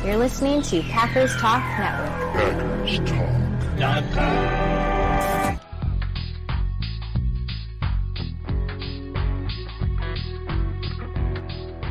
You're listening to Packers Talk Network.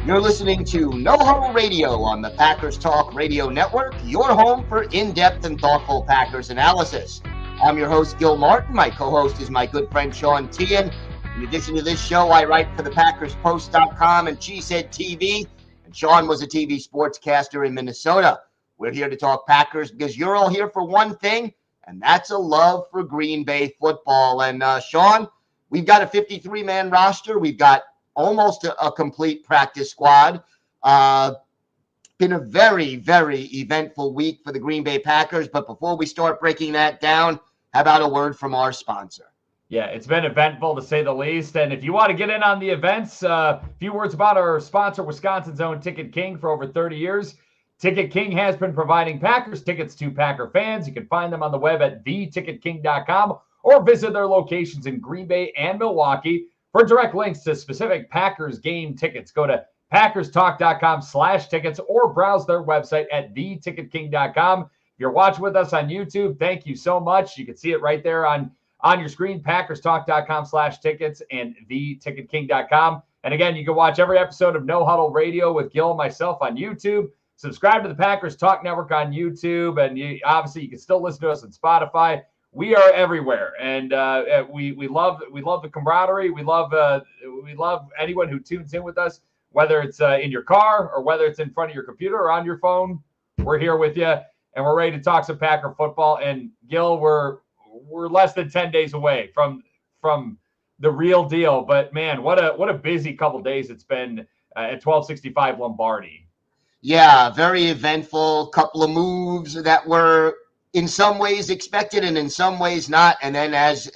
You're listening to No Huddle Radio on the Packers Talk Radio Network, your home for in-depth and thoughtful Packers analysis. I'm your host, Gil Martin. My co-host is my good friend, Sean Tehan. In addition to this show, I write for the PackersPost.com and Cheesehead TV. And Sean was a TV sportscaster in Minnesota. We're here to talk Packers because you're all here for one thing, and that's a love for Green Bay football. And Sean, we've got a 53-man roster. We've got almost a complete practice squad. Been a very, very eventful week for the Green Bay Packers. But before we start breaking that down, how about a word from our sponsor? Yeah, it's been eventful to say the least. And if you want to get in on the events, a few words about our sponsor, Wisconsin's own Ticket King, for over 30 years. Ticket King has been providing Packers tickets to Packer fans. You can find them on the web at theticketking.com or visit their locations in Green Bay and Milwaukee. For direct links to specific Packers game tickets, go to packerstalk.com/tickets or browse their website at theticketking.com. If you're watching with us on YouTube, thank you so much. You can see it right there on your screen, packerstalk.com/tickets and theticketking.com. And again, you can watch every episode of No Huddle Radio with Gil and myself on YouTube. Subscribe to the Packers Talk Network on YouTube, and obviously you can still listen to us on Spotify. We are everywhere, and we love the camaraderie. We love anyone who tunes in with us, whether it's in your car or whether it's in front of your computer or on your phone. We're here with you, and we're ready to talk some Packer football. And Gil, we're less than 10 days away from the real deal. But man, what a busy couple days it's been at 1265 Lombardi. Yeah, very eventful. Couple of moves that were in some ways expected and in some ways not. And then as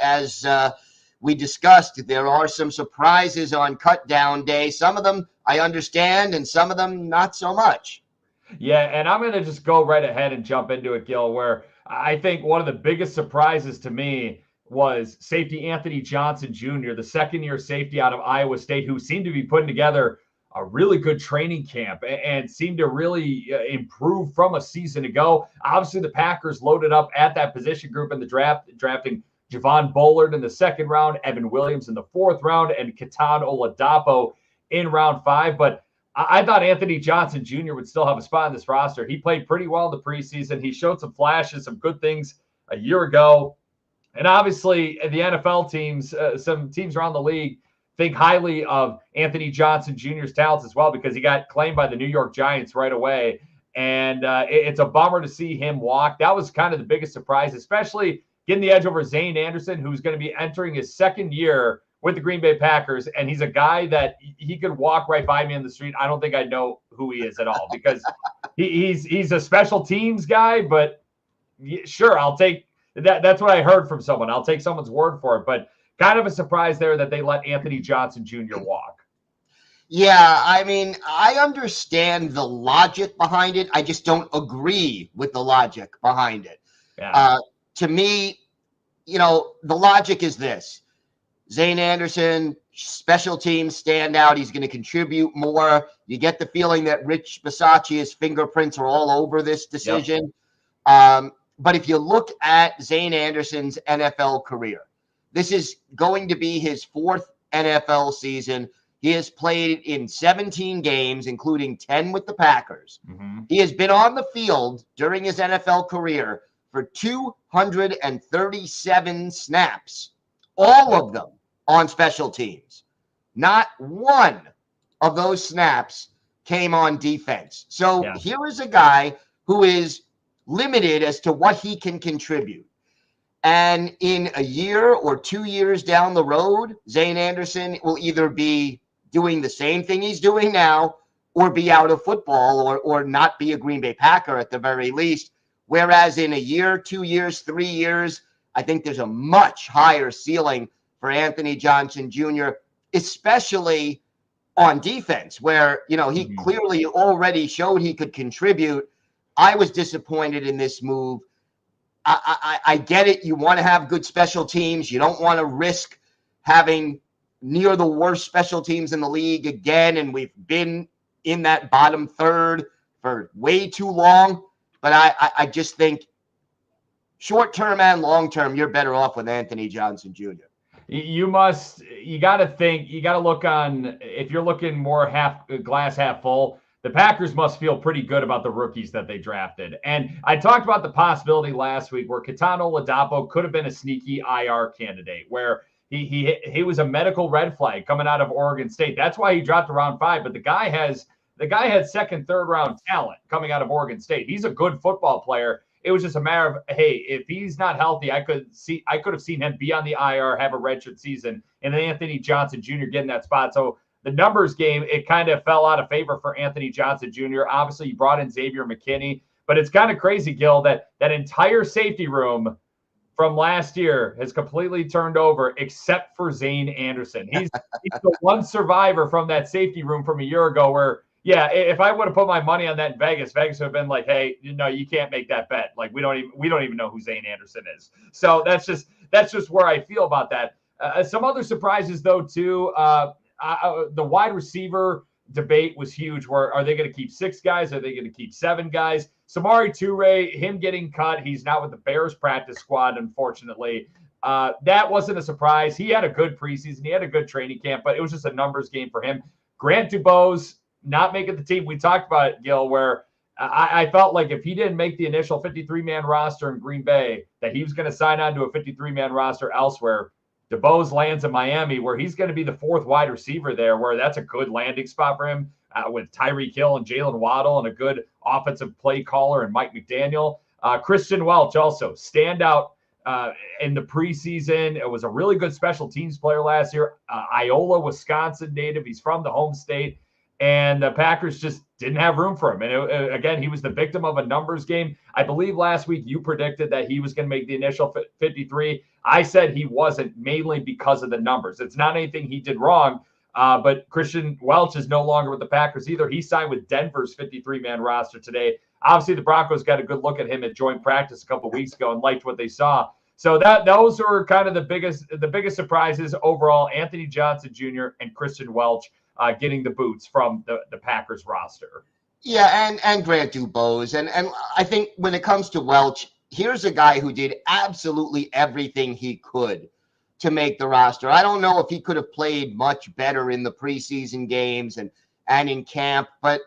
we discussed, there are some surprises on cut down day. Some of them I understand and some of them not so much. Yeah, and I'm going to just go right ahead and jump into it, Gil, where I think one of the biggest surprises to me was safety Anthony Johnson Jr., the second-year safety out of Iowa State, who seemed to be putting together a really good training camp and seemed to really improve from a season ago. Obviously, the Packers loaded up at that position group in the draft, drafting Javon Bullard in the second round, Evan Williams in the fourth round, and Ketan Oladapo in round 5. But I thought Anthony Johnson Jr. would still have a spot in this roster. He played pretty well in the preseason. He showed some flashes, some good things a year ago. And obviously, the NFL teams, some teams around the league, think highly of Anthony Johnson Jr.'s talents as well, because he got claimed by the New York Giants right away. And it's a bummer to see him walk. That was kind of the biggest surprise, especially getting the edge over Zane Anderson, who's going to be entering his second year with the Green Bay Packers. And he's a guy that he could walk right by me in the street. I don't think I know who he is at all, because he's a special teams guy. But sure, I'll take that. That's what I heard from someone. I'll take someone's word for it. But kind of a surprise there that they let Anthony Johnson Jr. walk. Yeah, I mean, I understand the logic behind it. I just don't agree with the logic behind it. Yeah. To me, the logic is this. Zane Anderson, special teams standout. He's going to contribute more. You get the feeling that Rich Bisaccia's fingerprints are all over this decision. Yep. But if you look at Zane Anderson's NFL career, this is going to be his 4th NFL season. He has played in 17 games, including 10 with the Packers. Mm-hmm. He has been on the field during his NFL career for 237 snaps, all of them on special teams. Not one of those snaps came on defense. So Here is a guy who is limited as to what he can contribute. And in a year or 2 years down the road, Zane Anderson will either be doing the same thing he's doing now or be out of football or not be a Green Bay Packer at the very least. Whereas in a year, 2 years, 3 years, I think there's a much higher ceiling for Anthony Johnson Jr., especially on defense, where, he clearly already showed he could contribute. I was disappointed in this move. I get it. You want to have good special teams. You don't want to risk having near the worst special teams in the league again. And we've been in that bottom third for way too long. But I just think short term and long term, you're better off with Anthony Johnson Jr. You got to look on, if you're looking more glass half full, the Packers must feel pretty good about the rookies that they drafted. And I talked about the possibility last week where Kitano Ladapo could have been a sneaky IR candidate, where he was a medical red flag coming out of Oregon State. That's why he dropped to round 5. But the guy had second, third round talent coming out of Oregon State. He's a good football player. It was just a matter of, hey, if he's not healthy, I could have seen him be on the IR, have a redshirt season, and then Anthony Johnson Jr. getting that spot. So the numbers game, it kind of fell out of favor for Anthony Johnson Jr. Obviously, you brought in Xavier McKinney, but it's kind of crazy, Gil, that entire safety room from last year has completely turned over except for Zane Anderson. He's the one survivor from that safety room from a year ago where, yeah, if I would have put my money on that in Vegas would have been like, hey, no, you can't make that bet. Like, we don't even know who Zane Anderson is. So that's just where I feel about that. Some other surprises, though, too. The wide receiver debate was huge. Where are they going to keep 6 guys? Are they going to keep 7 guys? Samori Toure, him getting cut. He's not with the Bears practice squad, unfortunately. That wasn't a surprise. He had a good preseason. He had a good training camp, but it was just a numbers game for him. Grant Dubose not making the team. We talked about it, Gil, where I felt like if he didn't make the initial 53-man roster in Green Bay, that he was going to sign on to a 53-man roster elsewhere. Dubose lands in Miami, where he's going to be the 4th wide receiver there, where that's a good landing spot for him with Tyreek Hill and Jalen Waddle and a good offensive play caller and Mike McDaniel. Christian Welch also standout in the preseason. It was a really good special teams player last year. Iola, Wisconsin native. He's from the home state. And the Packers just didn't have room for him. And again, he was the victim of a numbers game. I believe last week you predicted that he was going to make the initial 53. I said he wasn't, mainly because of the numbers. It's not anything he did wrong, but Christian Welch is no longer with the Packers either. He signed with Denver's 53-man roster today. Obviously, the Broncos got a good look at him at joint practice a couple weeks ago and liked what they saw. So those were kind of the biggest surprises overall. Anthony Johnson Jr. and Christian Welch getting the boots from the Packers roster. Yeah, and Grant Dubose. And I think when it comes to Welch, here's a guy who did absolutely everything he could to make the roster. I don't know if he could have played much better in the preseason games and in camp, but,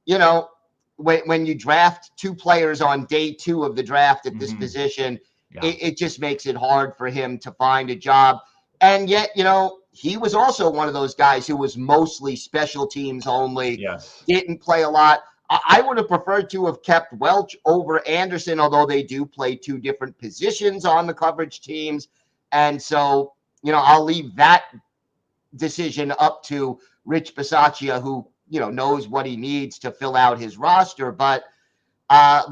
you know, when you draft 2 players on day 2 of the draft at this position, it just makes it hard for him to find a job. And yet, you know, he was also one of those guys who was mostly special teams only, didn't play a lot. I would have preferred to have kept Welch over Anderson, although they do play 2 different positions on the coverage teams. And so, you know, I'll leave that decision up to Rich Bisaccia, who, you know, knows what he needs to fill out his roster. But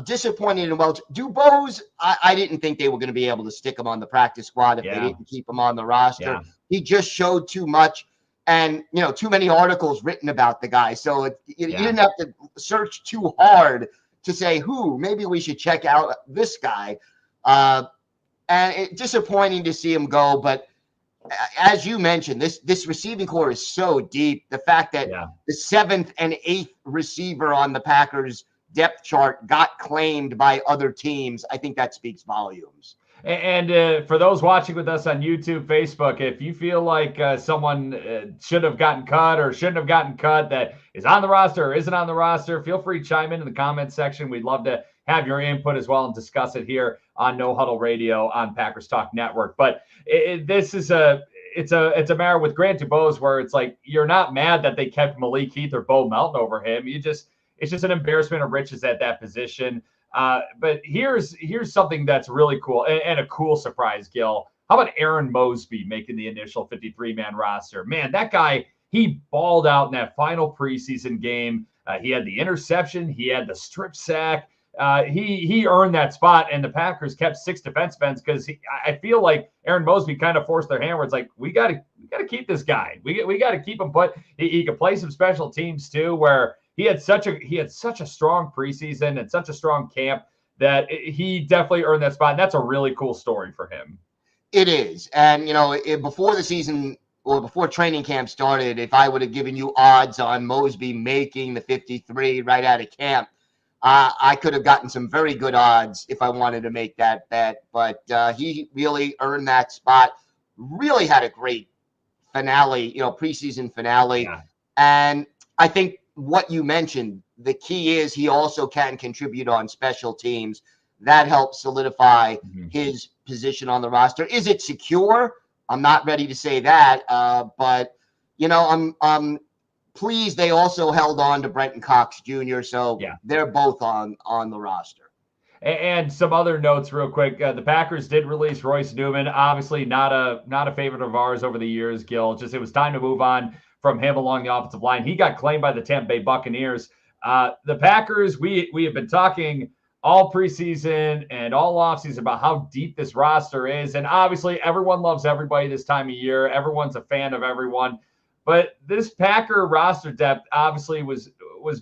disappointed in Welch. Dubose, I didn't think they were going to be able to stick him on the practice squad if they didn't keep him on the roster. He just showed too much and, you know, too many articles written about the guy. So you didn't have to search too hard to say, maybe we should check out this guy. And it's disappointing to see him go. But as you mentioned, this receiving core is so deep. The fact that the 7th and 8th receiver on the Packers depth chart got claimed by other teams, I think that speaks volumes. And for those watching with us on YouTube, Facebook, if you feel like someone should have gotten cut or shouldn't have gotten cut that is on the roster or isn't on the roster, feel free to chime in the comments section. We'd love to have your input as well and discuss it here on No Huddle Radio on Packers Talk Network. But this is it's a matter with Grant Dubose where it's like you're not mad that they kept Malik Heath or Bo Melton over him. It's just an embarrassment of riches at that position. But here's something that's really cool and a cool surprise, Gil. How about Aaron Mosby making the initial 53-man roster? Man, that guy, he balled out in that final preseason game. He had the interception. He had the strip sack. He earned that spot, and the Packers kept 6 defensemen because I feel like Aaron Mosby kind of forced their hand where it's like, we got to keep this guy. We got to keep him put. He could play some special teams too, where he had such a strong preseason and such a strong camp that he definitely earned that spot. And that's a really cool story for him. It is. And, you know, before the season or before training camp started, if I would have given you odds on Mosby making the 53 right out of camp, I could have gotten some very good odds if I wanted to make that bet, but he really earned that spot. Really had a great finale, preseason finale. Yeah. And I think what you mentioned, the key is he also can contribute on special teams. That helps solidify his position on the roster. Is it secure? I'm not ready to say that, but I'm pleased they also held on to Brenton Cox Jr., so they're both on the roster. And some other notes real quick. The Packers did release Royce Newman. Obviously not a favorite of ours over the years, Gil. Just it was time to move on from him along the offensive line. He got claimed by the Tampa Bay Buccaneers. The Packers, we have been talking all preseason and all offseason about how deep this roster is. And obviously everyone loves everybody this time of year. Everyone's a fan of everyone. But this Packer roster depth obviously was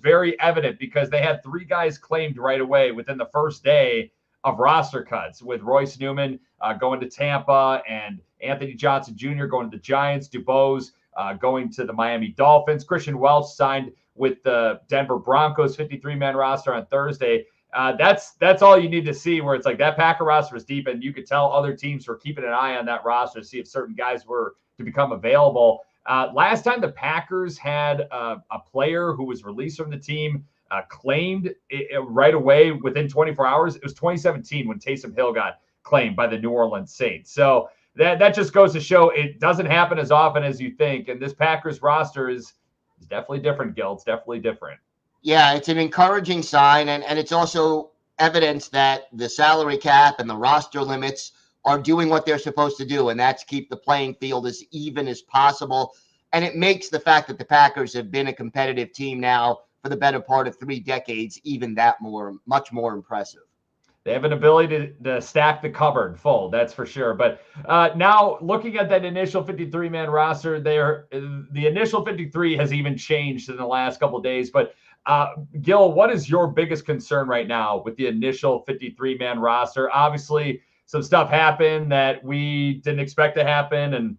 very evident because they had 3 guys claimed right away within the first day of roster cuts, with Royce Newman going to Tampa and Anthony Johnson Jr. going to the Giants, Dubose going to the Miami Dolphins. Christian Welch signed with the Denver Broncos 53-man roster on Thursday. That's all you need to see, where it's like that Packer roster is deep, and you could tell other teams were keeping an eye on that roster to see if certain guys were to become available. Last time the Packers had a player who was released from the team claimed right away within 24 hours, it was 2017 when Taysom Hill got claimed by the New Orleans Saints. So that just goes to show it doesn't happen as often as you think. And this Packers roster is definitely different, Gil. It's definitely different. Yeah, it's an encouraging sign, and it's also evidence that the salary cap and the roster limits are doing what they're supposed to do, and that's keep the playing field as even as possible. And it makes the fact that the Packers have been a competitive team now for the better part of 3 decades even that much more impressive. They have an ability to stack the cupboard full, that's for sure. But now looking at that initial 53-man roster, the initial 53 has even changed in the last couple of days. But Gil, what is your biggest concern right now with the initial 53-man roster? Obviously, some stuff happened that we didn't expect to happen, and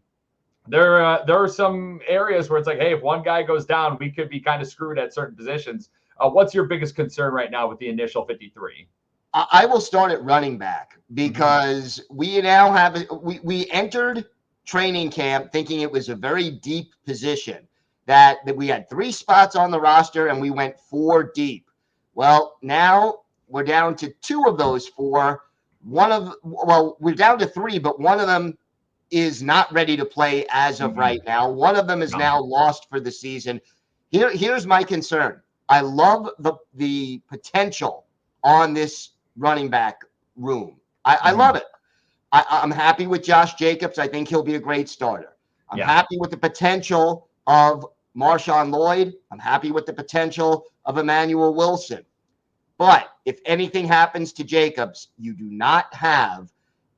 there are some areas where it's like, hey, if one guy goes down, we could be kind of screwed at certain positions. What's your biggest concern right now with the initial 53? I will start at running back because we now have we entered training camp thinking it was a very deep position, that we had 3 spots on the roster and we went 4 deep. Well, now we're down to 2 of those 4. We're down to 3, but one of them is not ready to play as of right now. One of them is now lost for the season. Here's my concern. I love the potential on this running back room. I love it. I'm happy with Josh Jacobs. I think he'll be a great starter. I'm happy with the potential of Marshawn Lloyd. I'm happy with the potential of Emmanuel Wilson. But if anything happens to Jacobs, you do not have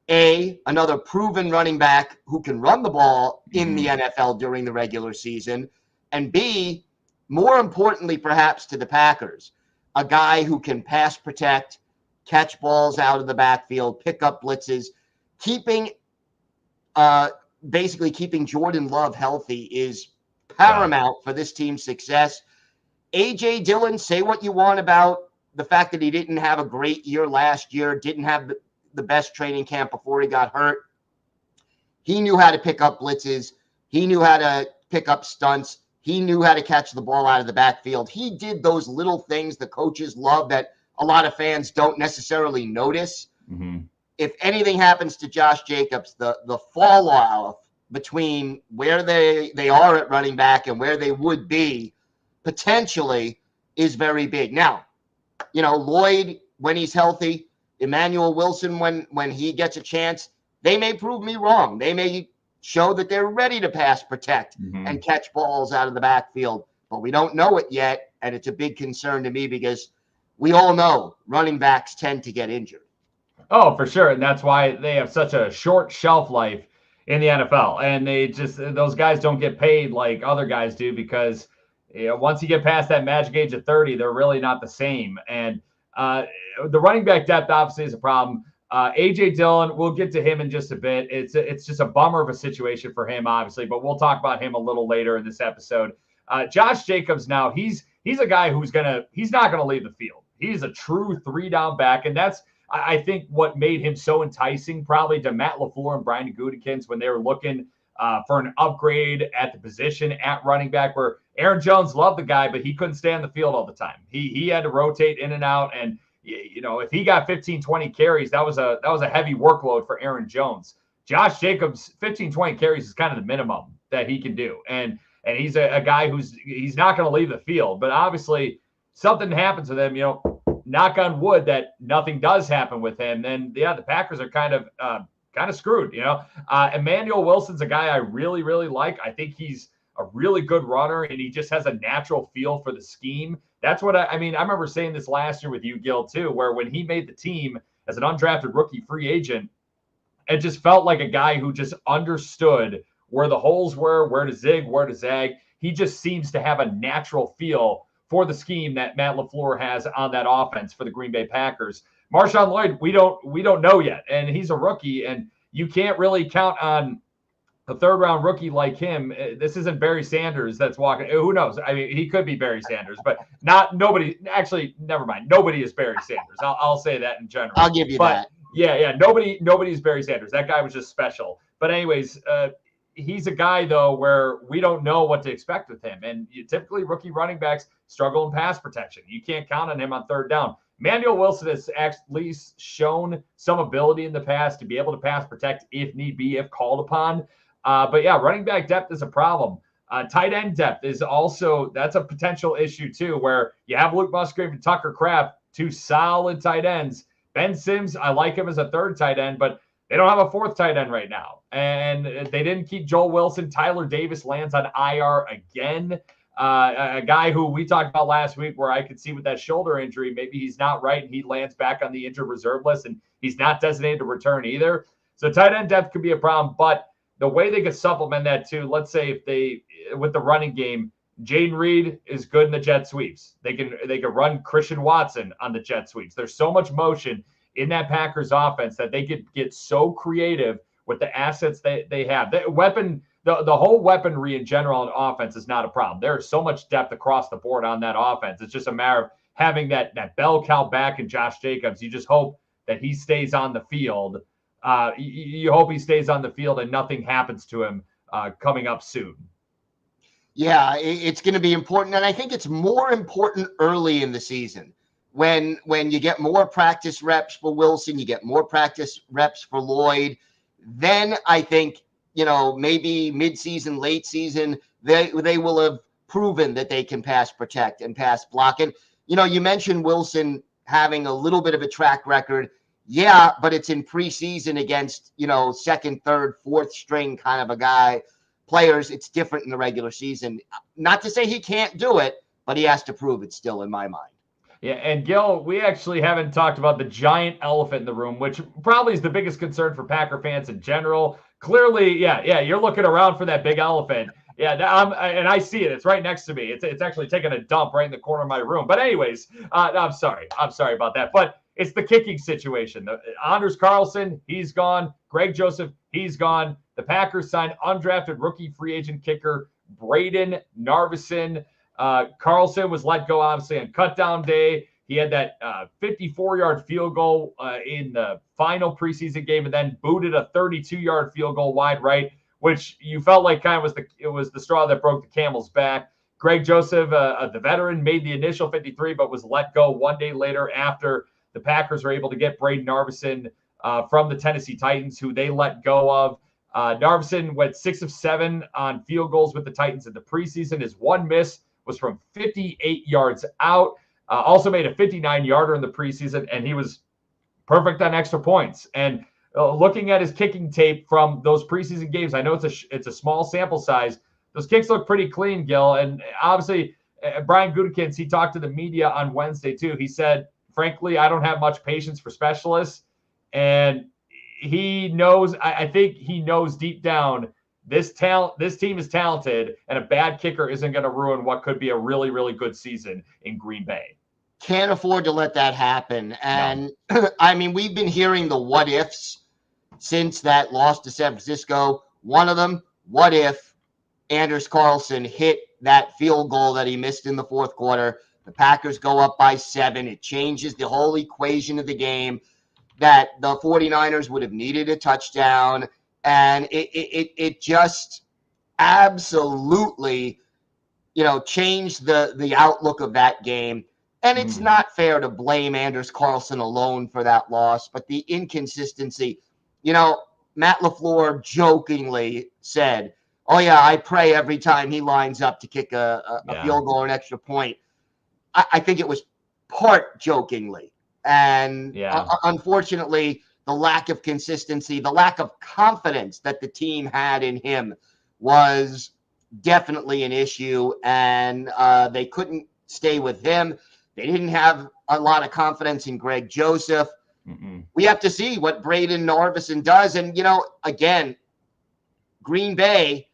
another proven running back who can run the ball in the NFL during the regular season, and B, more importantly perhaps to the Packers, a guy who can pass protect, catch balls out of the backfield, pick up blitzes, basically keeping Jordan Love healthy is paramount for this team's success. A.J. Dillon, say what you want about the fact that he didn't have a great year last year, didn't have the best training camp before he got hurt. He knew how to pick up blitzes. He knew how to pick up stunts. He knew how to catch the ball out of the backfield. He did those little things the coaches love that a lot of fans don't necessarily notice. If anything happens to Josh Jacobs, the fall off between where they are at running back and where they would be potentially is very big. Now, Lloyd, when he's healthy, Emmanuel Wilson, when he gets a chance, they may prove me wrong. They may show that they're ready to pass protect and catch balls out of the backfield, but we don't know it yet. And it's a big concern to me because we all know running backs tend to get injured. Oh, for sure. And that's why they have such a short shelf life in the NFL. And those guys don't get paid like other guys do because once you get past that magic age of 30, they're really not the same. And the running back depth obviously is a problem. A.J. Dillon, we'll get to him in just a bit. It's just a bummer of a situation for him, obviously, but we'll talk about him a little later in this episode. Josh Jacobs now, he's a guy he's not going to leave the field. He's a true 3-down back, and that's, I think, what made him so enticing probably to Matt LaFleur and Brian Gutekunst when they were looking for an upgrade at the position at running back, where Aaron Jones loved the guy, but he couldn't stay on the field all the time. He had to rotate in and out, and if he got 15, 20 carries, that was a heavy workload for Aaron Jones. Josh Jacobs, 15, 20 carries is kind of the minimum that he can do. And he's a guy he's not going to leave the field. But obviously, something happens with him, knock on wood that nothing does happen with him, then, the Packers are kind of screwed, Emmanuel Wilson's a guy I really, really like. I think he's a really good runner, and he just has a natural feel for the scheme. That's what I remember saying this last year with you, Gil, too, where when he made the team as an undrafted rookie free agent, it just felt like a guy who just understood where the holes were, where to zig, where to zag. He just seems to have a natural feel for the scheme that Matt LaFleur has on that offense for the Green Bay Packers. Marshawn Lloyd, we don't know yet, and he's a rookie, and you can't really count on a third-round rookie like him. This isn't Barry Sanders that's walking. Who knows? He could be Barry Sanders, but nobody. Actually, never mind. Nobody is Barry Sanders. I'll say that in general. I'll give you that. Yeah. Nobody is Barry Sanders. That guy was just special. But anyways, he's a guy, though, where we don't know what to expect with him. And typically rookie running backs struggle in pass protection. You can't count on him on third down. Manuel Wilson has at least shown some ability in the past to be able to pass protect if need be, if called upon. But yeah, running back depth is a problem. Tight end depth is also, that's a potential issue too, where you have Luke Musgrave and Tucker Kraft, two solid tight ends. Ben Sims, I like him as a third tight end, but they don't have a fourth tight end right now. And they didn't keep Joel Wilson. Tyler Davis lands on IR again. A guy who we talked about last week where I could see with that shoulder injury, maybe he's not right and he lands back on the injured reserve list, and he's not designated to return either. So tight end depth could be a problem, but the way they could supplement that too, let's say with the running game, Jaden Reed is good in the jet sweeps. They can run Christian Watson on the jet sweeps. There's so much motion in that Packers offense that they could get so creative with the assets they have. The whole weaponry in general on offense is not a problem. There is so much depth across the board on that offense. It's just a matter of having that bell cow back in Josh Jacobs. You just hope that he stays on the field. You hope he stays on the field and nothing happens to him coming up soon. Yeah, it's going to be important. And I think it's more important early in the season when you get more practice reps for Wilson, you get more practice reps for Lloyd. Then I think, maybe mid-season, late season, they will have proven that they can pass protect and pass block. And, you mentioned Wilson having a little bit of a track record. Yeah, but it's in preseason against, second, third, fourth string kind of a guy. Players, it's different in the regular season. Not to say he can't do it, but he has to prove it still in my mind. Yeah, and Gil, we actually haven't talked about the giant elephant in the room, which probably is the biggest concern for Packer fans in general. Clearly, yeah, you're looking around for that big elephant. Yeah, and I see it. It's right next to me. It's actually taking a dump right in the corner of my room. But anyways, I'm sorry about that. But it's the kicking situation. Anders Carlson, he's gone. Greg Joseph, he's gone. The Packers signed undrafted rookie free agent kicker Braden Narvison. Carlson was let go, obviously, on cutdown day. He had that 54-yard field goal in the final preseason game, and then booted a 32-yard field goal wide right, which you felt like kind of was the straw that broke the camel's back. Greg Joseph, the veteran, made the initial 53, but was let go one day later after the Packers were able to get Braden Narvison from the Tennessee Titans, who they let go of. Narvison went 6 of 7 on field goals with the Titans in the preseason. His one miss was from 58 yards out. Also made a 59-yarder in the preseason, and he was perfect on extra points. And looking at his kicking tape from those preseason games, I know it's a small sample size. Those kicks look pretty clean, Gil. And obviously, Brian Gutekunst, he talked to the media on Wednesday too. He said, frankly, I don't have much patience for specialists. And he knows, I think he knows deep down, this team is talented, and a bad kicker isn't going to ruin what could be a really, really good season in Green Bay. Can't afford to let that happen. And no. I mean, we've been hearing the what ifs since that loss to San Francisco. One of them, what if Anders Carlson hit that field goal that he missed in the fourth quarter The Packers go up by 7. It changes the whole equation of the game, that the 49ers would have needed a touchdown. And it just absolutely, changed the outlook of that game. And it's not fair to blame Anders Carlson alone for that loss, but the inconsistency. Matt LaFleur jokingly said, "Oh yeah, I pray every time he lines up to kick a field goal or an extra point." I think it was part jokingly. And unfortunately, the lack of consistency, the lack of confidence that the team had in him was definitely an issue. And they couldn't stay with him. They didn't have a lot of confidence in Greg Joseph. We have to see what Braden Narveson does. And, again, Green Bay,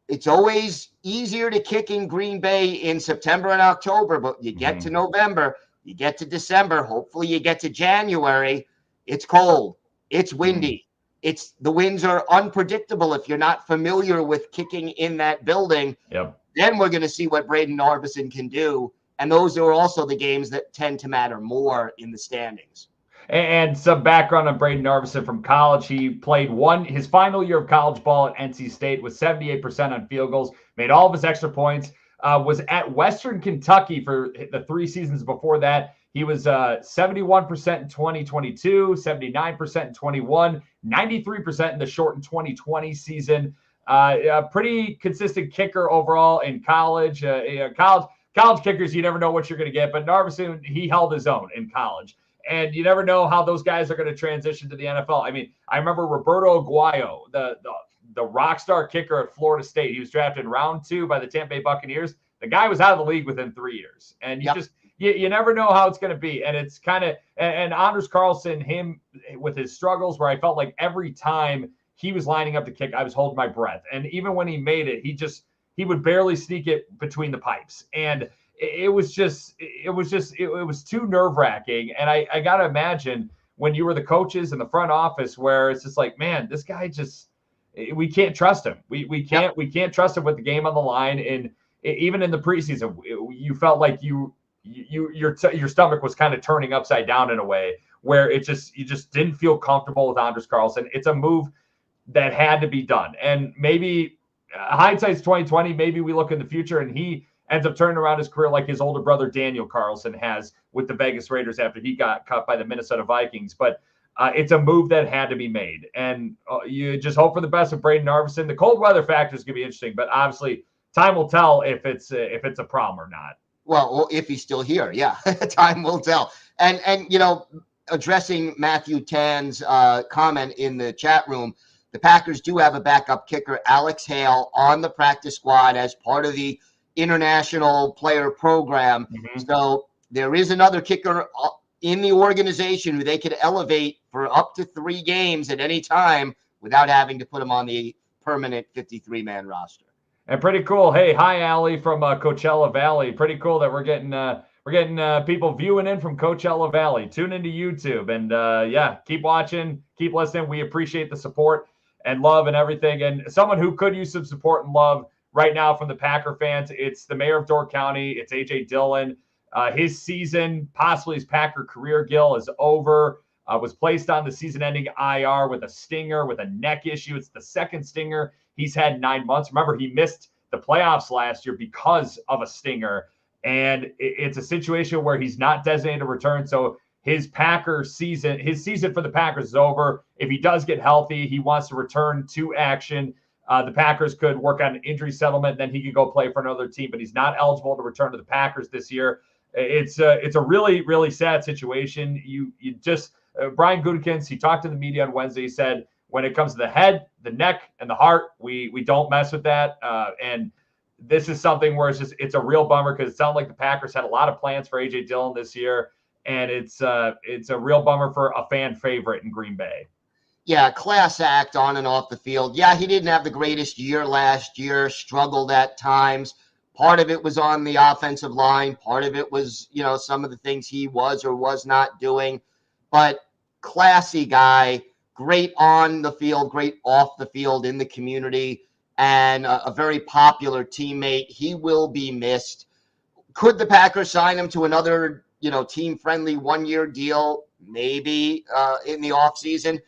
it's always easier to kick in Green Bay in September and October, but you get to November, you get to December, hopefully you get to January, it's cold, it's windy. The winds are unpredictable if you're not familiar with kicking in that building. Then we're going to see what Braden Narveson can do. And those are also the games that tend to matter more in the standings. And some background on Braden Narveson from college. He played his final year of college ball at NC State with 78% on field goals, made all of his extra points, was at Western Kentucky for the 3 seasons before that. He was 71% in 2022, 79% in 21, 93% in the shortened 2020 season. A pretty consistent kicker overall in college. College kickers, you never know what you're going to get, but Narveson, he held his own in college. And you never know how those guys are going to transition to the NFL. I mean, I remember Roberto Aguayo, the rock star kicker at Florida State. He was drafted in round 2 by the Tampa Bay Buccaneers. The guy was out of the league within 3 years. And you never know how it's going to be. And it's kind of, and Anders Carlson, him with his struggles, where I felt like every time he was lining up to kick, I was holding my breath. And even when he made it, he would barely sneak it between the pipes. And it was too nerve-wracking. And I got to imagine when you were the coaches in the front office, where it's just like, man, this guy we can't trust him. We can't trust him with the game on the line. And even in the preseason, you felt like your stomach was kind of turning upside down in a way, where you just didn't feel comfortable with Anders Carlson. It's a move that had to be done. And maybe hindsight's 2020. Maybe we look in the future and he ends up turning around his career like his older brother Daniel Carlson has with the Vegas Raiders after he got cut by the Minnesota Vikings. But it's a move that had to be made. And you just hope for the best of Braden Narveson. The cold weather factor is going to be interesting, but obviously time will tell if it's a problem or not. Well, if he's still here, yeah, time will tell. And addressing Matthew Tan's comment in the chat room, the Packers do have a backup kicker, Alex Hale, on the practice squad as part of the international player program. So there is another kicker in the organization who they could elevate for up to 3 games at any time without having to put him on the permanent 53-man roster. And pretty cool. Hey, hi, Allie from Coachella Valley. Pretty cool that we're getting people viewing in from Coachella Valley. Tune into YouTube and keep watching, keep listening. We appreciate the support and love and everything. And someone who could use some support and love right now from the Packer fans, it's the mayor of Door County. It's A.J. Dillon. His season, possibly his Packer career, Gil, is over. Was placed on the season-ending IR with a stinger, with a neck issue. It's the second stinger he's had in 9 months. Remember, he missed the playoffs last year because of a stinger. And it's a situation where he's not designated to return. So his season for the Packers is over. If he does get healthy, he wants to return to action. The Packers could work on an injury settlement, then he could go play for another team, but he's not eligible to return to the Packers this year. It's a really, really sad situation. Brian Gutekunst, he talked to the media on Wednesday. He said, when it comes to the head, the neck, and the heart, we don't mess with that. And this is something where it's a real bummer, because it sounded like the Packers had a lot of plans for A.J. Dillon this year, and it's a real bummer for a fan favorite in Green Bay. Yeah, class act on and off the field. Yeah, he didn't have the greatest year last year, struggled at times. Part of it was on the offensive line. Part of it was, some of the things he was or was not doing. But classy guy, great on the field, great off the field in the community, and a very popular teammate. He will be missed. Could the Packers sign him to another, team-friendly one-year deal? Maybe in the offseason.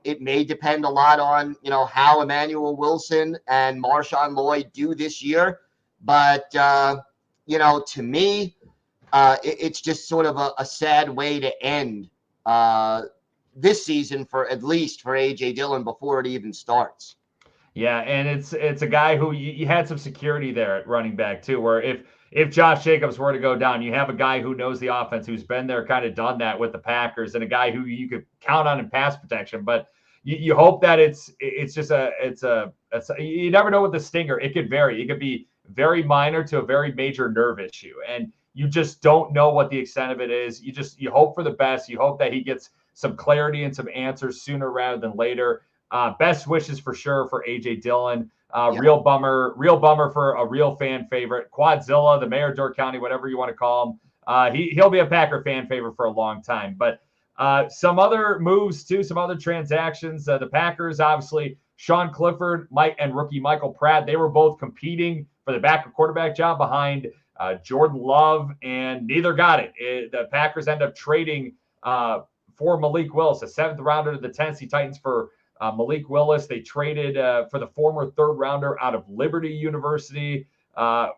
It may depend a lot on, how Emmanuel Wilson and Marshawn Lloyd do this year. But, to me, it's just sort of a sad way to end this season at least for A.J. Dillon before it even starts. Yeah, and it's a guy who you had some security there at running back too, where if Josh Jacobs were to go down, you have a guy who knows the offense, who's been there, kind of done that with the Packers, and a guy who you could count on in pass protection. But you hope that it's just you never know with the stinger. It could vary. It could be very minor to a very major nerve issue, and you just don't know what the extent of it is. You hope for the best. You hope that he gets some clarity and some answers sooner rather than later. Best wishes for sure for A.J. Dillon. Real bummer for a real fan favorite. Quadzilla, the mayor of Door County, whatever you want to call him. He'll be a Packer fan favorite for a long time. But some other moves too, some other transactions. The Packers, obviously, Sean Clifford, and rookie Michael Pratt, they were both competing for the backup quarterback job behind Jordan Love, and neither got it. The Packers end up trading for Malik Willis, a 7th rounder to the Tennessee Titans for Malik Willis. They traded for the former 3rd rounder out of Liberty University.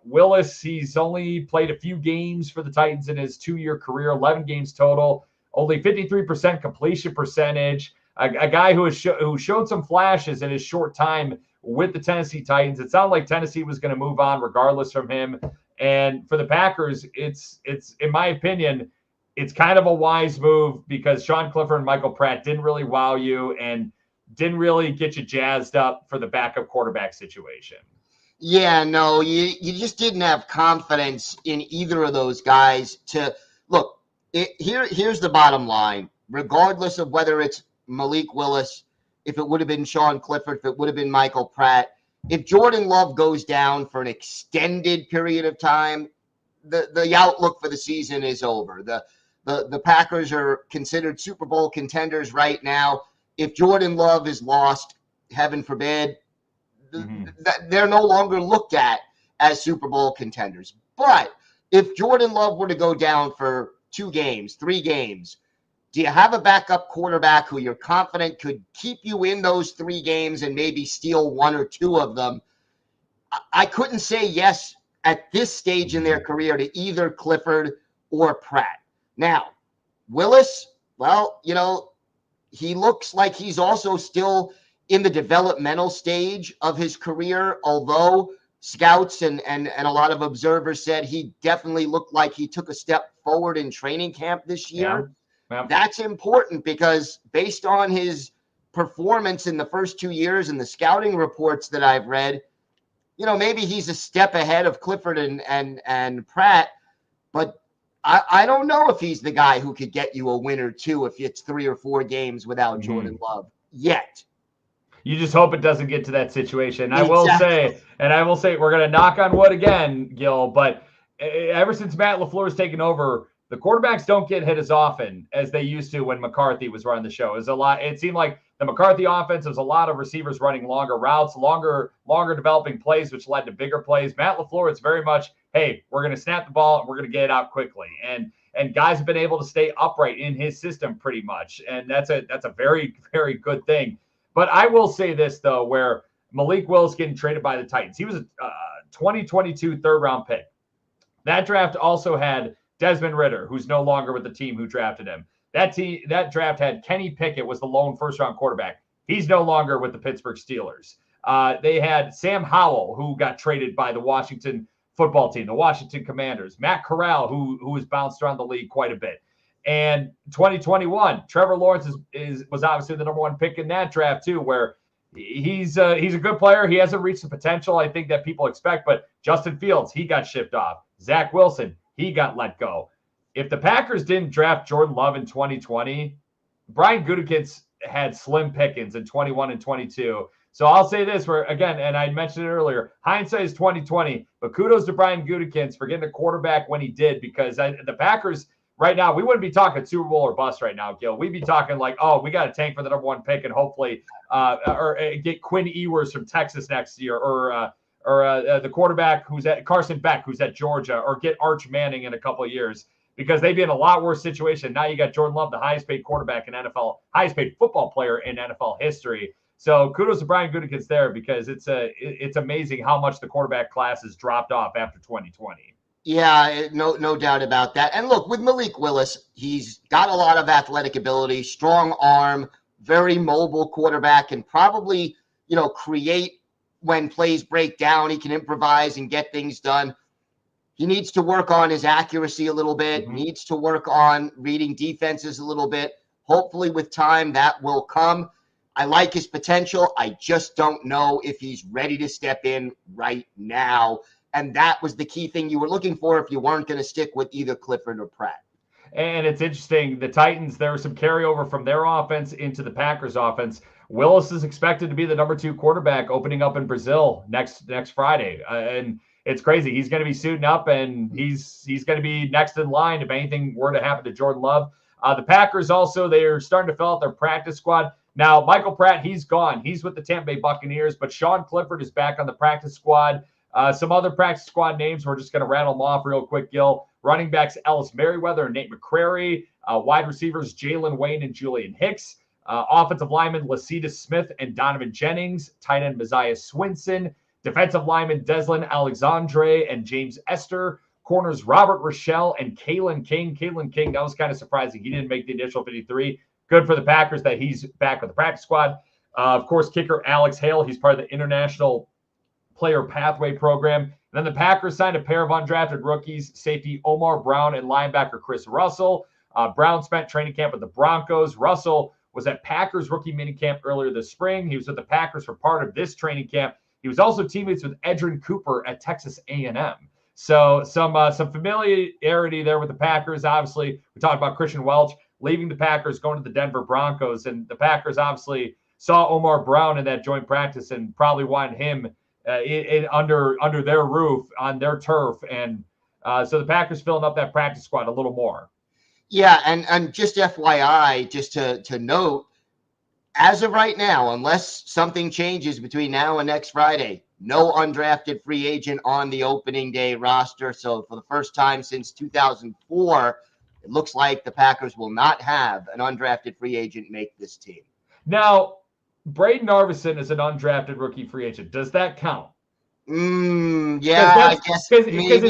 Willis, he's only played a few games for the Titans in his 2-year career, 11 games total, only 53% completion percentage. A guy who showed some flashes in his short time with the Tennessee Titans. It sounded like Tennessee was going to move on regardless from him. And for the Packers, it's in my opinion, it's kind of a wise move because Sean Clifford and Michael Pratt didn't really wow you and didn't really get you jazzed up for the backup quarterback situation. Yeah, no, you just didn't have confidence in either of those guys to look. Here's the bottom line. Regardless of whether it's Malik Willis, if it would have been Sean Clifford, if it would have been Michael Pratt, if Jordan Love goes down for an extended period of time, the outlook for the season is over. The Packers are considered Super Bowl contenders right now. If Jordan Love is lost, heaven forbid, they're no longer looked at as Super Bowl contenders. But if Jordan Love were to go down for 2 games, 3 games, do you have a backup quarterback who you're confident could keep you in those 3 games and maybe steal 1 or 2 of them? I couldn't say yes at this stage in their career to either Clifford or Pratt. Now, Willis, well, he looks like he's also still in the developmental stage of his career, although scouts and a lot of observers said he definitely looked like he took a step forward in training camp this year. Yeah. That's important because based on his performance in the first 2 years and the scouting reports that I've read, maybe he's a step ahead of Clifford and Pratt, but I don't know if he's the guy who could get you a win or 2 if it's 3 or 4 games without Jordan Love yet. You just hope it doesn't get to that situation. Exactly. I will say, we're going to knock on wood again, Gil, but ever since Matt LaFleur's taken over, the quarterbacks don't get hit as often as they used to when McCarthy was running the show. It seemed like the McCarthy offense was a lot of receivers running longer routes, longer developing plays, which led to bigger plays. Matt LaFleur, it's very much, hey, we're going to snap the ball and we're going to get it out quickly. And guys have been able to stay upright in his system pretty much. And that's a very, very good thing. But I will say this, though, where Malik Willis getting traded by the Titans. He was a 2022 3rd-round pick. That draft also had Desmond Ridder, who's no longer with the team who drafted him. That draft had Kenny Pickett was the lone 1st-round quarterback. He's no longer with the Pittsburgh Steelers. They had Sam Howell, who got traded by the Washington football team, the Washington Commanders. Matt Corral, who has bounced around the league quite a bit. And 2021, Trevor Lawrence was obviously the number 1 pick in that draft too, where he's a good player. He hasn't reached the potential I think that people expect, but Justin Fields, he got shipped off. Zach Wilson, he got let go. If the Packers didn't draft Jordan Love in 2020, Brian Gutekunst had slim pickings in 21 and 22. So I'll say this, where again, and I mentioned it earlier, hindsight is 2020, but kudos to Brian Gutekunst for getting a quarterback when he did, because the Packers right now, we wouldn't be talking Super Bowl or bust right now, Gil. We'd be talking like, oh, we got to tank for the number 1 pick and hopefully or get Quinn Ewers from Texas next year, or the quarterback who's at Carson Beck, who's at Georgia, or get Arch Manning in a couple of years, because they'd be in a lot worse situation. Now you got Jordan Love, the highest paid quarterback in NFL, highest paid football player in NFL history. So kudos to Brian Gutekunst there, because it's amazing how much the quarterback class has dropped off after 2020. Yeah, no doubt about that. And look, with Malik Willis, he's got a lot of athletic ability, strong arm, very mobile quarterback, and probably, create when plays break down. He can improvise and get things done. He needs to work on his accuracy a little bit, needs to work on reading defenses a little bit. Hopefully with time that will come. I like his potential. I just don't know if he's ready to step in right now. And that was the key thing you were looking for if you weren't going to stick with either Clifford or Pratt. And it's interesting, the Titans, there was some carryover from their offense into the Packers offense. Willis is expected to be the number 2 quarterback opening up in Brazil next Friday. And it's crazy. He's going to be suiting up, and he's going to be next in line if anything were to happen to Jordan Love. The Packers also, they're starting to fill out their practice squad. Now, Michael Pratt, he's gone. He's with the Tampa Bay Buccaneers, but Sean Clifford is back on the practice squad. Some other practice squad names, we're just going to rattle them off real quick, Gil. Running backs, Ellis Merriweather and Nate McCrary. Wide receivers, Jalen Wayne and Julian Hicks. Offensive linemen, Lacita Smith and Donovan Jennings. Tight end, Messiah Swinson. Defensive linemen, Deslin Alexandre and James Esther. Corners, Robert Rochelle and Kalen King. Kalen King, that was kind of surprising. He didn't make the initial 53. Good for the Packers that he's back with the practice squad. Of course, kicker Alex Hale. He's part of the International Player Pathway Program. And then the Packers signed a pair of undrafted rookies, safety Omar Brown and linebacker Chris Russell. Brown spent training camp with the Broncos. Russell was at Packers rookie minicamp earlier this spring. He was with the Packers for part of this training camp. He was also teammates with Edrin Cooper at Texas A&M. So some familiarity there with the Packers. Obviously, we talked about Christian Welch leaving the Packers, going to the Denver Broncos. And the Packers obviously saw Omar Brown in that joint practice and probably wanted him under their roof, on their turf. And so the Packers filling up that practice squad a little more. Yeah, and just FYI, just to note, as of right now, unless something changes between now and next Friday, no undrafted free agent on the opening day roster. So for the first time since 2004, it looks like the Packers will not have an undrafted free agent make this team. Now, Braden Arvison is an undrafted rookie free agent. Does that count? Yeah, I guess because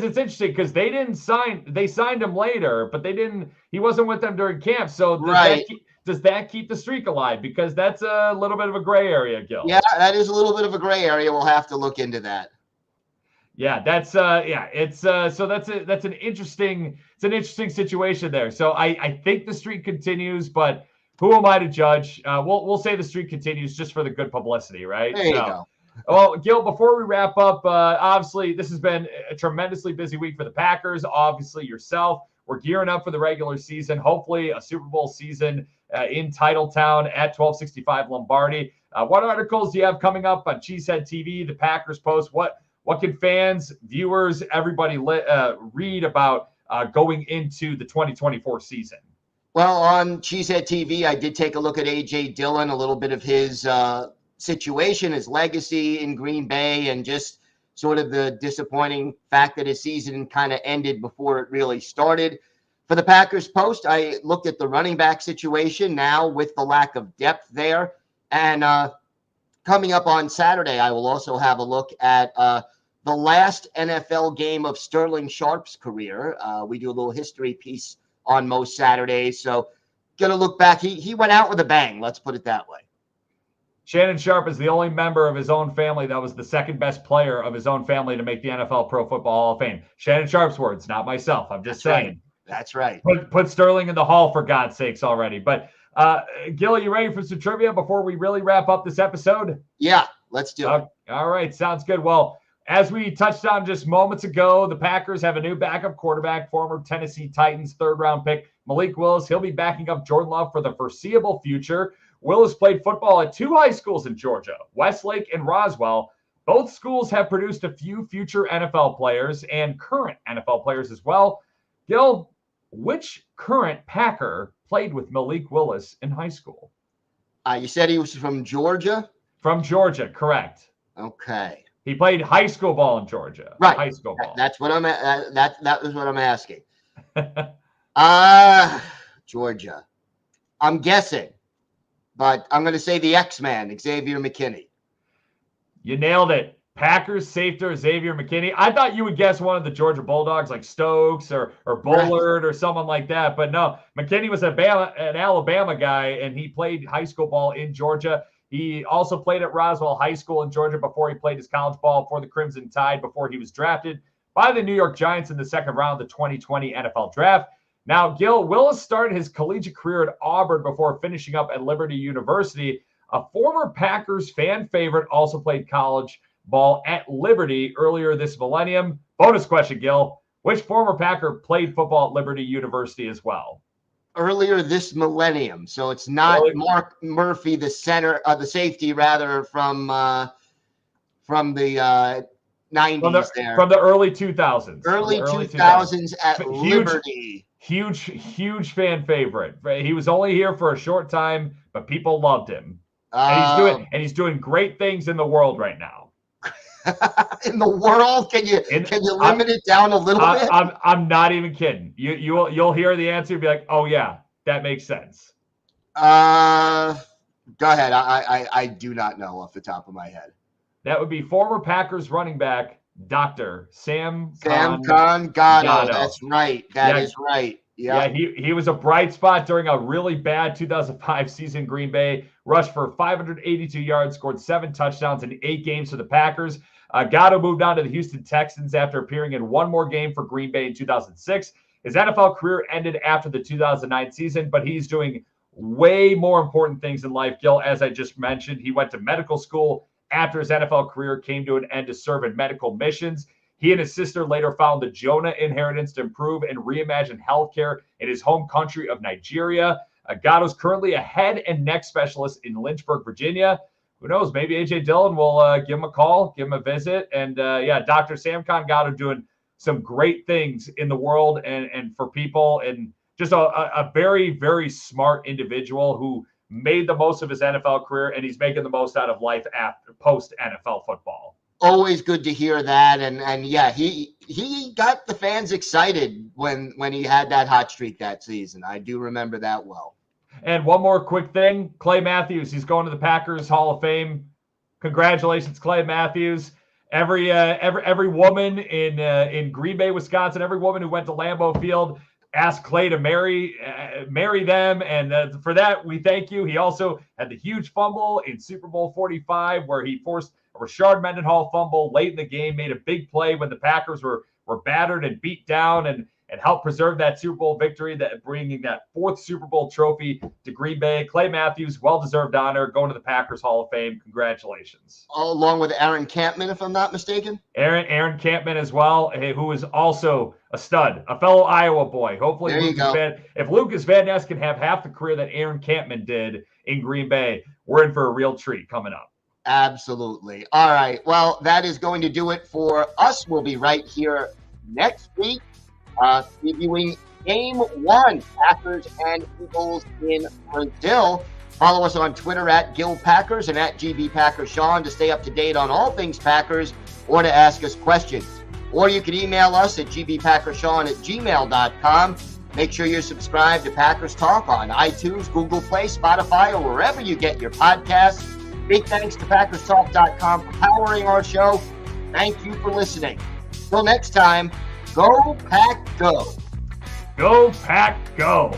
it's interesting, because they signed him later, but he wasn't with them during camp. So does that keep the streak alive? Because that's a little bit of a gray area, Gil. Yeah, that is a little bit of a gray area. We'll have to look into that. Yeah, that's an interesting situation there. So I think the streak continues, but who am I to judge? We'll say the streak continues just for the good publicity, right? There you go. Well, Gil, before we wrap up, obviously this has been a tremendously busy week for the Packers. Obviously yourself, we're gearing up for the regular season. Hopefully a Super Bowl season in Titletown at 1265 Lombardi. What articles do you have coming up on Cheesehead TV, the Packers Post? What can fans, viewers, everybody read about going into the 2024 season? Well, on Cheesehead TV, I did take a look at A.J. Dillon, a little bit of his situation, his legacy in Green Bay, and just sort of the disappointing fact that his season kind of ended before it really started. For the Packers Post, I looked at the running back situation now with the lack of depth there. And coming up on Saturday, I will also have a look at the last NFL game of Sterling Sharp's career. We do a little history piece on most Saturdays. So going to look back. He went out with a bang. Let's put it that way. Shannon Sharpe is the only member of his own family that was the second best player of his own family to make the NFL Pro Football Hall of Fame. Shannon Sharpe's words, not myself. I'm just saying. Right. That's right. Put Sterling in the Hall for God's sakes already. But Gil, you ready for some trivia before we really wrap up this episode? Yeah, let's do it. All right, sounds good. Well, as we touched on just moments ago, the Packers have a new backup quarterback, former Tennessee Titans third-round pick, Malik Willis. He'll be backing up Jordan Love for the foreseeable future. Willis played football at 2 high schools in Georgia, Westlake and Roswell. Both schools have produced a few future NFL players and current NFL players as well. Gil, which current Packer played with Malik Willis in high school? You said he was from Georgia? From Georgia, correct. Okay. He played high school ball in Georgia. Right. High school ball. That's what I'm that was what I'm asking. Georgia. I'm guessing, but I'm going to say the X-Man, Xavier McKinney. You nailed it. Packers safety Xavier McKinney. I thought you would guess one of the Georgia Bulldogs like Stokes or Bullard or someone like that, but no. McKinney was an Alabama guy, and he played high school ball in Georgia. He also played at Roswell High School in Georgia before he played his college ball for the Crimson Tide before he was drafted by the New York Giants in the second round of the 2020 NFL Draft. Now, Gil, Willis started his collegiate career at Auburn before finishing up at Liberty University. A former Packers fan favorite also played college ball at Liberty earlier this millennium. Bonus question, Gil. Which former Packer played football at Liberty University as well? Earlier this millennium. So it's not Mark Murphy, the safety rather from the 90s from the early 2000s. Early 2000s at Liberty. Huge fan favorite. He was only here for a short time, but people loved him. And he's doing great things in the world right now. In the world? Can you limit it down a little bit? I'm not even kidding. You'll hear the answer and be like, oh yeah, that makes sense. Go ahead. I do not know off the top of my head. That would be former Packers running back Dr. Sam Gatto. That's right. That is right. Yep. Yeah, he was a bright spot during a really bad 2005 season in Green Bay. Rushed for 582 yards, scored 7 touchdowns in 8 games for the Packers. Gatto moved on to the Houston Texans after appearing in one more game for Green Bay in 2006. His NFL career ended after the 2009 season, but he's doing way more important things in life, Gil. As I just mentioned, he went to medical school after his NFL career came to an end to serve in medical missions. He and his sister later found the Jonah Inheritance to improve and reimagine healthcare in his home country of Nigeria. Gatto's currently a head and neck specialist in Lynchburg, Virginia. Who knows? Maybe A.J. Dillon will give him a call, give him a visit. And Dr. Sam Gatto doing some great things in the world and for people, and just a very, very smart individual who made the most of his NFL career, and he's making the most out of life after post-NFL football. Always good to hear that. And yeah, he got the fans excited when he had that hot streak that season. I do remember that well. And one more quick thing, Clay Matthews, he's going to the Packers Hall of Fame. Congratulations, Clay Matthews. Every woman in Green Bay, Wisconsin, every woman who went to Lambeau Field asked Clay to marry them, and for that we thank you. He also had the huge fumble in Super Bowl 45 where he forced a Rashard Mendenhall fumble late in the game, made a big play when the Packers were battered and beat down, and helped preserve that Super Bowl victory, that bringing that 4th Super Bowl trophy to Green Bay. Clay Matthews, well-deserved honor, going to the Packers Hall of Fame. Congratulations. Along with Aaron Campman, if I'm not mistaken. Aaron Campman as well, who is also a stud, a fellow Iowa boy. Hopefully, if Lucas Van Ness can have half the career that Aaron Campman did in Green Bay, we're in for a real treat coming up. Absolutely. All right. Well, that is going to do it for us. We'll be right here next week, previewing Game 1, Packers and Eagles in Brazil. Follow us on Twitter at Gil Packers and at GB Packers Sean to stay up to date on all things Packers or to ask us questions. Or you can email us at gbpackerssean@gmail.com. Make sure you're subscribed to Packers Talk on iTunes, Google Play, Spotify, or wherever you get your podcasts. Big thanks to PackersTalk.com for powering our show. Thank you for listening. Till next time, go Pack Go. Go Pack Go.